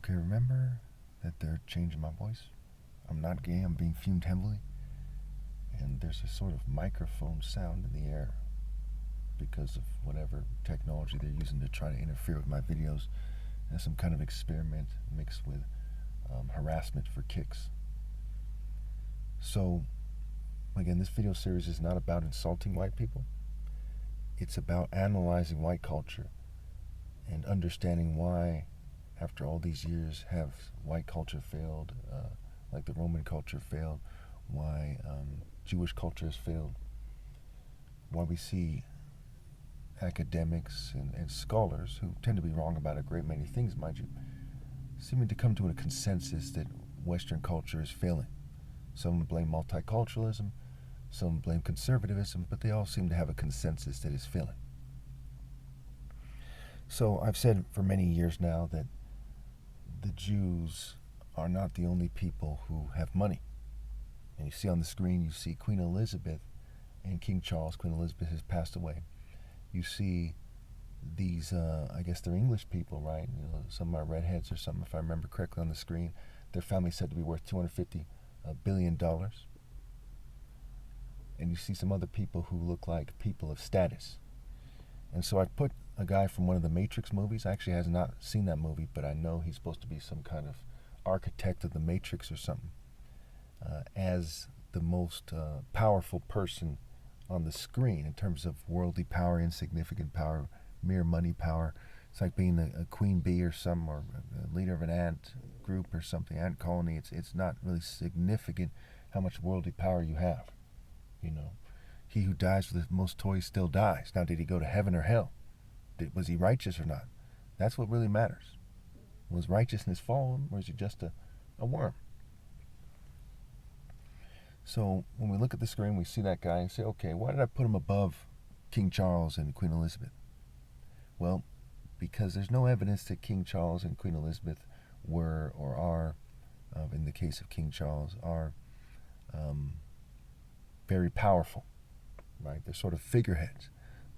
Okay, remember that they're changing my voice? I'm not gay, I'm being fumed heavily, and there's a sort of microphone sound in the air because of whatever technology they're using to try to interfere with my videos as some kind of experiment mixed with harassment for kicks. So, again, this video series is not about insulting white people. It's about analyzing white culture and understanding why, after all these years, have white culture failed, like the Roman culture failed, why Jewish culture has failed, why we see academics and scholars, who tend to be wrong about a great many things, mind you, seeming to come to a consensus that Western culture is failing. Some blame multiculturalism, some blame conservatism, but they all seem to have a consensus that is failing. So I've said for many years now that the Jews are not the only people who have money. And you see on the screen, you see Queen Elizabeth and King Charles. Queen Elizabeth has passed away. You see these, I guess they're English people, right? You know, some are redheads or something, if I remember correctly on the screen. Their family said to be worth $250 billion. And you see some other people who look like people of status. And so I put a guy from one of the Matrix movies. I actually has not seen that movie, but I know he's supposed to be some kind of architect of the Matrix or something, as the most powerful person on the screen in terms of worldly power, insignificant power, mere money power. It's like being a queen bee or some, or a leader of an ant group or something, ant colony. It's not really significant how much worldly power you have. You know, he who dies with the most toys still dies. Now, did he go to heaven or hell? Was he righteous or not? That's what really matters. Was righteousness fallen, or is he just a worm? So when we look at the screen, we see that guy and say, okay, why did I put him above King Charles and Queen Elizabeth? Well, because there's no evidence that King Charles and Queen Elizabeth were or are, in the case of King Charles, are very powerful, right? They're sort of figureheads,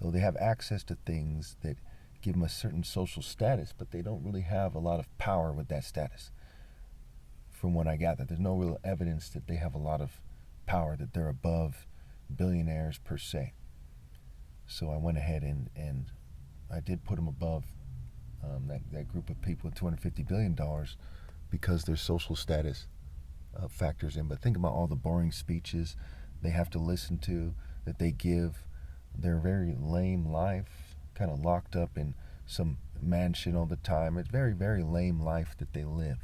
though they have access to things that give them a certain social status, but they don't really have a lot of power with that status. From what I gather, there's no real evidence that they have a lot of power, that they're above billionaires per se. So I went ahead and I did put them above that group of people with $250 billion because their social status factors in. But think about all the boring speeches they have to listen to, that they give, their very lame life, kind of locked up in some mansion all the time. It's very, very lame life that they live.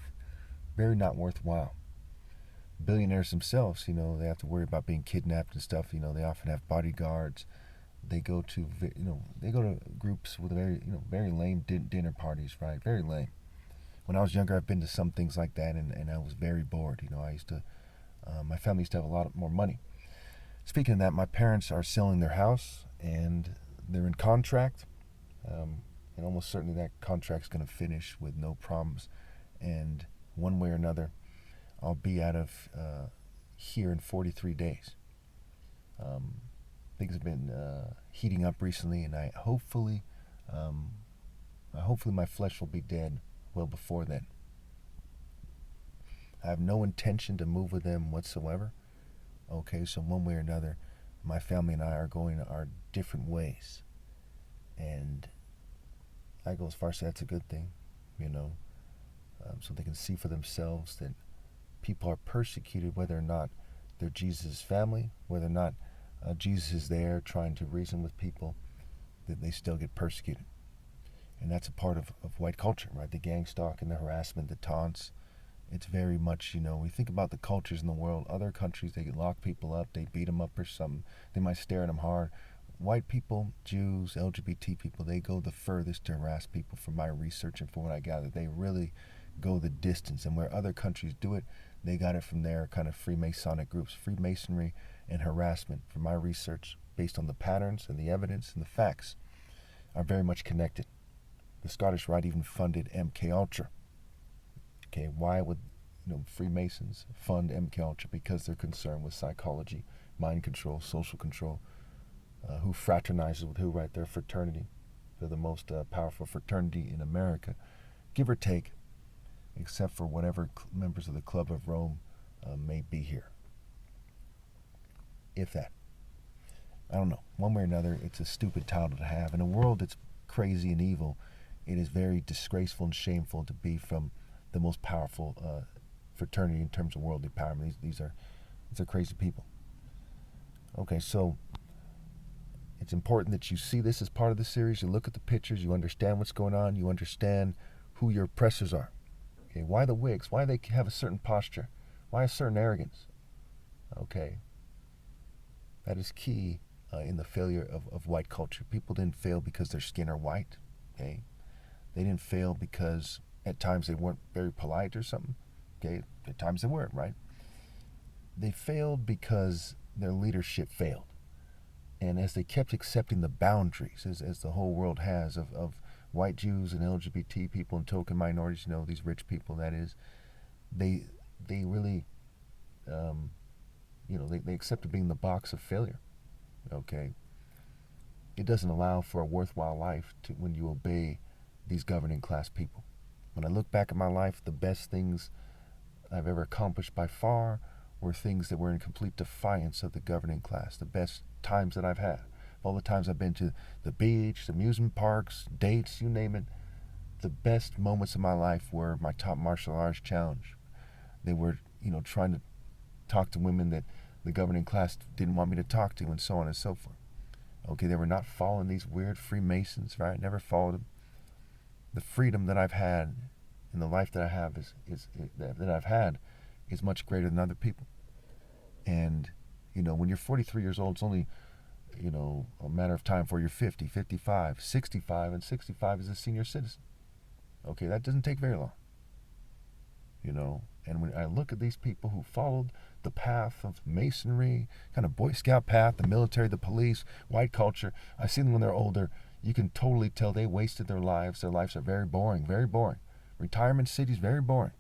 Very not worthwhile. Billionaires themselves, you know, they have to worry about being kidnapped and stuff. You know, they often have bodyguards. They go to, they go to groups with very lame dinner parties, right? Very lame. When I was younger, I've been to some things like that, and I was very bored. You know, my family used to have a lot more money. Speaking of that, my parents are selling their house, and they're in contract, and almost certainly that contract's going to finish with no problems. And one way or another, I'll be out of here in 43 days. Things have been heating up recently, and hopefully my flesh will be dead well before then. I have no intention to move with them whatsoever. Okay, so one way or another, my family and I are going our different ways. And I go as far as that's a good thing, you know, so they can see for themselves that people are persecuted, whether or not they're Jesus' family, whether or not Jesus is there trying to reason with people, that they still get persecuted. And that's a part of white culture, right? The gang stalk and the harassment, the taunts. It's very much, you know, we think about the cultures in the world. Other countries, they lock people up, they beat them up or something. They might stare at them hard. White people, Jews, LGBT people, they go the furthest to harass people, from my research and from what I gather. They really go the distance. And where other countries do it, they got it from their kind of Freemasonic groups. Freemasonry and harassment, from my research, based on the patterns and the evidence and the facts, are very much connected. The Scottish Rite even funded MK Ultra. Okay, why would Freemasons fund MK Ultra? Because they're concerned with psychology, mind control, social control. Who fraternizes with who, right? They're a fraternity. They're the most powerful fraternity in America, give or take. except for whatever members of the Club of Rome may be here. If that. I don't know. One way or another, it's a stupid title to have. In a world that's crazy and evil, it is very disgraceful and shameful to be from the most powerful fraternity in terms of worldly power. I mean, these are crazy people. Okay, so it's important that you see this as part of the series. You look at the pictures, you understand what's going on, you understand who your oppressors are. Okay, why the Whigs? Why they have a certain posture? Why a certain arrogance? Okay, that is key in the failure of white culture. People didn't fail because their skin are white. Okay, they didn't fail because at times they weren't very polite or something. Okay, at times they weren't, right? They failed because their leadership failed. And as they kept accepting the boundaries, as the whole world has, of white Jews and LGBT people and token minorities, these rich people, that is, they really, they accepted being the box of failure. Okay? It doesn't allow for a worthwhile life when you obey these governing class people. When I look back at my life, the best things I've ever accomplished by far were things that were in complete defiance of the governing class. The best times that I've had, all the times I've been to the beach, amusement parks, dates, you name it, the best moments of my life were my top martial arts challenge. They were, trying to talk to women that the governing class didn't want me to talk to, and so on and so forth. Okay, they were not following these weird Freemasons, right? Never followed them. The freedom that I've had in the life that I have is much greater than other people. And, when you're 43 years old, it's only, a matter of time before you're 50, 55, 65, and 65 is a senior citizen. Okay, that doesn't take very long. And when I look at these people who followed the path of Masonry, kind of Boy Scout path, the military, the police, white culture, I see them when they're older, you can totally tell they wasted their lives. Their lives are very boring, very boring. Retirement cities, very boring.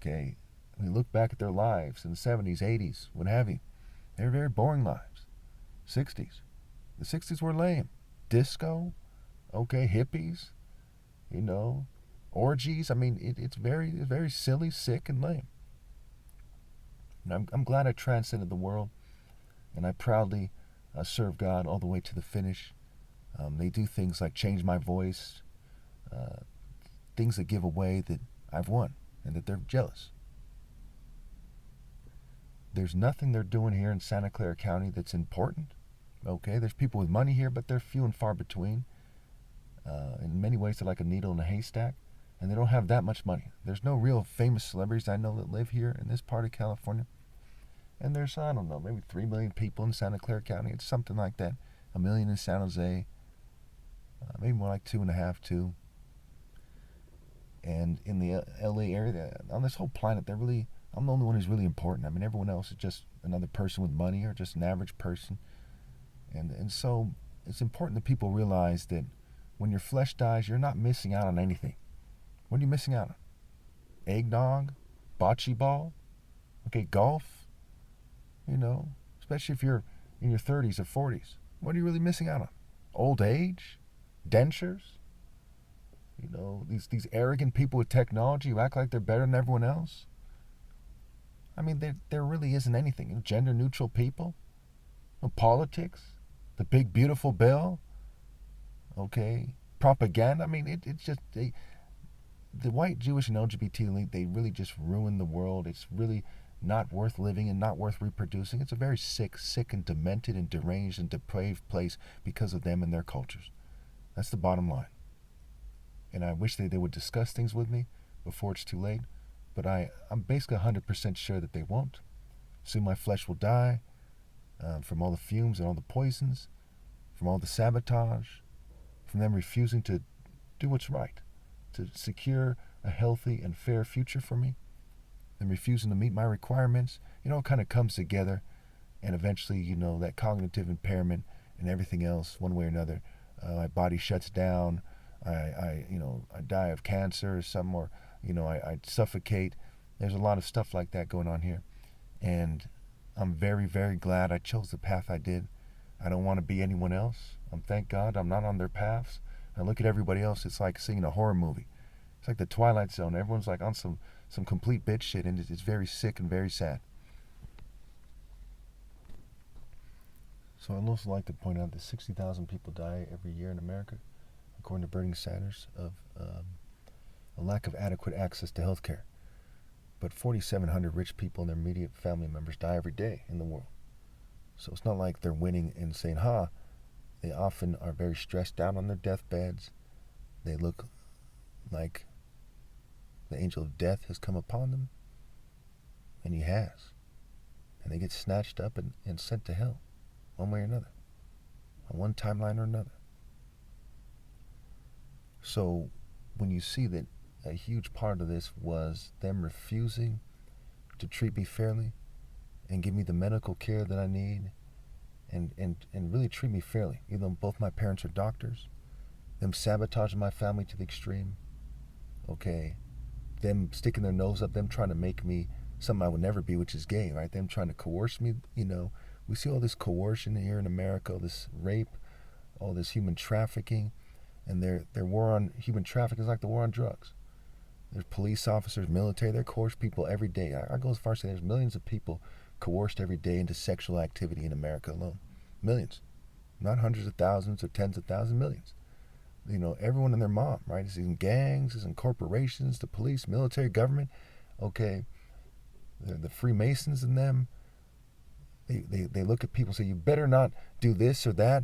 Okay, when you look back at their lives in the 70s, 80s, what have you, they were very boring lives. 60s. The 60s were lame. Disco, okay, hippies, orgies. I mean, it's very silly, sick, and lame. And I'm glad I transcended the world, and I proudly serve God all the way to the finish. They do things like change my voice, things that give away that I've won and that they're jealous. There's nothing they're doing here in Santa Clara County that's important. Okay, there's people with money here, but they're few and far between. In many ways, they're like a needle in a haystack, and they don't have that much money. There's no real famous celebrities I know that live here in this part of California. And there's, I don't know, maybe 3 million people in Santa Clara County. It's something like that. 1 million in San Jose. Maybe more like 2.5, 2. And in the LA area, on this whole planet, I'm the only one who's really important. I mean, everyone else is just another person with money or just an average person. And so it's important that people realize that when your flesh dies, you're not missing out on anything. What are you missing out on? Eggnog? Bocce ball? Okay, golf? Especially if you're in your 30s or 40s. What are you really missing out on? Old age? Dentures? These arrogant people with technology who act like they're better than everyone else. I mean, there really isn't anything. Gender-neutral people? Politics? The big, beautiful bill? Okay? Propaganda? I mean, it's just... The white, Jewish, and LGBT elite, they really just ruin the world. It's really not worth living and not worth reproducing. It's a very sick and demented and deranged and depraved place because of them and their cultures. That's the bottom line. And I wish they would discuss things with me before it's too late. But I'm basically 100% sure that they won't. Soon my flesh will die from all the fumes and all the poisons, from all the sabotage, from them refusing to do what's right, to secure a healthy and fair future for me, them refusing to meet my requirements. It kind of comes together, and eventually, that cognitive impairment and everything else, one way or another, my body shuts down. I die of cancer or something, or I suffocate. There's a lot of stuff like that going on here, and I'm very, very glad I chose the path I did. I don't want to be anyone else. Thank God I'm not on their paths. I look at everybody else, it's like seeing a horror movie. It's like the Twilight Zone. Everyone's like on some complete bitch shit, and it's very sick and very sad. So I'd also like to point out that 60,000 people die every year in America, according to Bernie Sanders, of a lack of adequate access to health care. But 4,700 rich people and their immediate family members die every day in the world. So it's not like they're winning and saying, ha. They often are very stressed out on their deathbeds. They look like the angel of death has come upon them, and he has. And they get snatched up and sent to hell, one way or another, on one timeline or another. So when you see that a huge part of this was them refusing to treat me fairly and give me the medical care that I need and really treat me fairly, even though both my parents are doctors, them sabotaging my family to the extreme, okay, them sticking their nose up, them trying to make me something I would never be, which is gay, right? Them trying to coerce me, We see all this coercion here in America, all this rape, all this human trafficking, and their war on human trafficking is like the war on drugs. There's police officers, military, they coerce people every day. I go as far as to say there's millions of people coerced every day into sexual activity in America alone. Millions. Not hundreds of thousands or tens of thousands, millions. Everyone and their mom, right? It's in gangs, it's in corporations, the police, military, government, okay? The Freemasons in them, they look at people and say, you better not do this or that,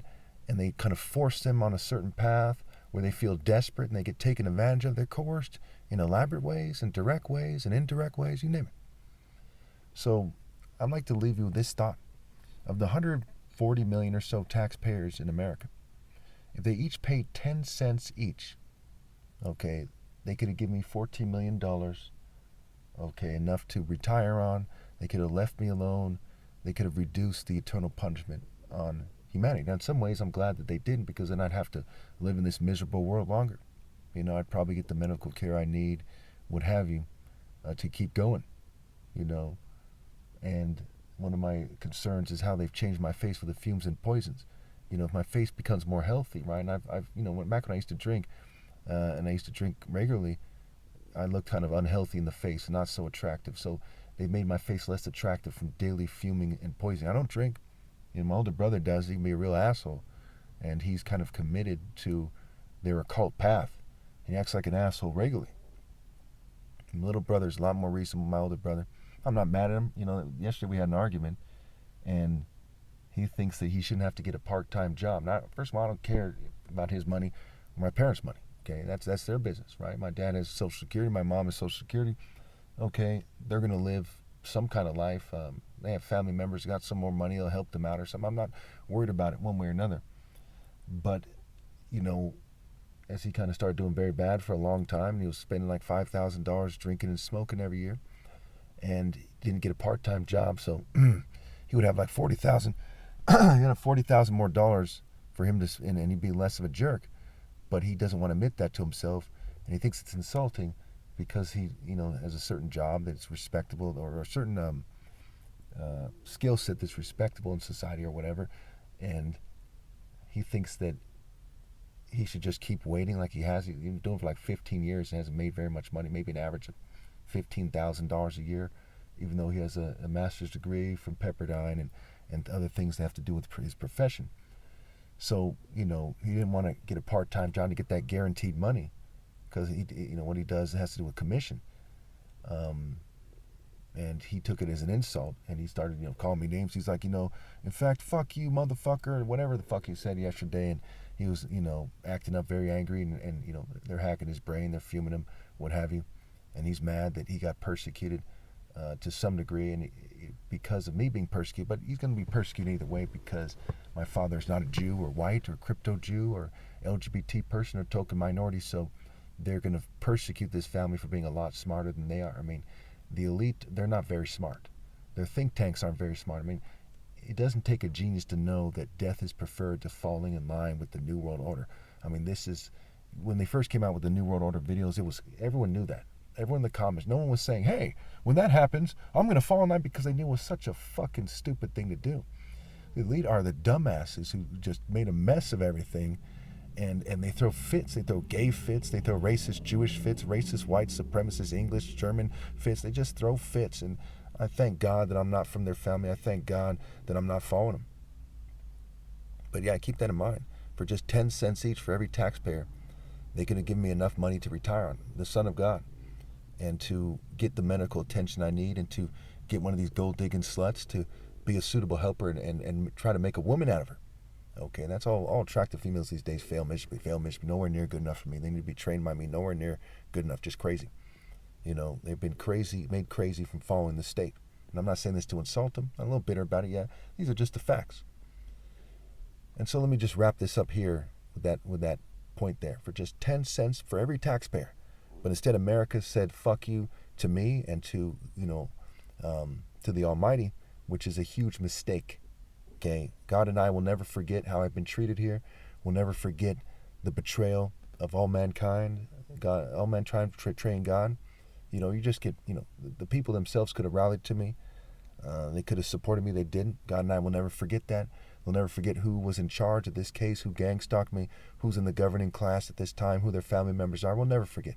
and they kind of force them on a certain path where they feel desperate and they get taken advantage of. They're coerced in elaborate ways and direct ways and indirect ways, you name it. So I'd like to leave you with this thought. Of the 140 million or so taxpayers in America, if they each paid 10 cents each, okay, they could have given me $14 million, okay, enough to retire on. They could have left me alone. They could have reduced the eternal punishment on humanity. Now, in some ways, I'm glad that they didn't, because then I'd have to live in this miserable world longer. I'd probably get the medical care I need, what have you, to keep going, And one of my concerns is how they've changed my face with the fumes and poisons. If my face becomes more healthy, right? And I've back when I used to drink, and I used to drink regularly, I looked kind of unhealthy in the face, not so attractive. So they made my face less attractive from daily fuming and poisoning. I don't drink. My older brother does. He can be a real asshole, and he's kind of committed to their occult path. He acts like an asshole regularly. My little brother's a lot more reasonable than my older brother. I'm not mad at him. Yesterday we had an argument, and he thinks that he shouldn't have to get a part-time job. Now, first of all, I don't care about his money or my parents' money. Okay, that's their business, right? My dad has Social Security. My mom has Social Security. Okay, they're going to live some kind of life. They have family members, got some more money, they'll help them out or something. I'm not worried about it one way or another. But, as he kind of started doing very bad for a long time, he was spending like $5,000 drinking and smoking every year, and didn't get a part-time job, so he would have like $40,000. He'd have $40,000 more dollars for him to, and he'd be less of a jerk. But he doesn't want to admit that to himself, and he thinks it's insulting because he, has a certain job that's respectable, or a certain skill set that's respectable in society or whatever, and he thinks that he should just keep waiting like he has. He's been doing it for like 15 years and hasn't made very much money, maybe an average of $15,000 a year, even though he has a master's degree from Pepperdine and other things that have to do with his profession. So, he didn't want to get a part-time job to get that guaranteed money, because what he does has to do with commission. And he took it as an insult, and he started, calling me names. He's like, in fact, fuck you, motherfucker, or whatever the fuck he said yesterday. And he was, acting up very angry, and they're hacking his brain, they're fuming him, what have you. And he's mad that he got persecuted to some degree, and because of me being persecuted. But he's going to be persecuted either way, because my father's not a Jew or white or crypto Jew or LGBT person or token minority. So they're going to persecute this family for being a lot smarter than they are. I mean, the elite, they're not very smart. Their think tanks aren't very smart. I mean, it doesn't take a genius to know that death is preferred to falling in line with the New World Order. I mean, this is, when they first came out with the New World Order videos, everyone knew that. Everyone in the comments, no one was saying, hey, when that happens, I'm going to fall in line, because they knew it was such a fucking stupid thing to do. The elite are the dumbasses who just made a mess of everything, and they throw fits. They throw gay fits. They throw racist Jewish fits, racist white supremacist English German fits. They just throw fits. And I thank God that I'm not from their family. I thank God that I'm not following them. But yeah, keep that in mind. For just 10 cents each for every taxpayer, they could have given me enough money to retire on, the Son of God, and to get the medical attention I need, and to get one of these gold digging sluts to be a suitable helper, and try to make a woman out of her. Okay, and that's all attractive females these days fail miserably, nowhere near good enough for me. They need to be trained by me, nowhere near good enough, just crazy. You know, they've been made crazy from following the state. And I'm not saying this to insult them. I'm a little bitter about it, yeah. These are just the facts. And so let me just wrap this up here with that point there. For just 10 cents for every taxpayer. But instead America said fuck you to me and to, to the Almighty, which is a huge mistake. Okay, God and I will never forget how I've been treated here. We'll never forget the betrayal of all mankind, God, all mankind betraying God. You just get, the people themselves could have rallied to me. They could have supported me. They didn't. God and I will never forget that. We'll never forget who was in charge of this case, who gang stalked me, who's in the governing class at this time, who their family members are. We'll never forget.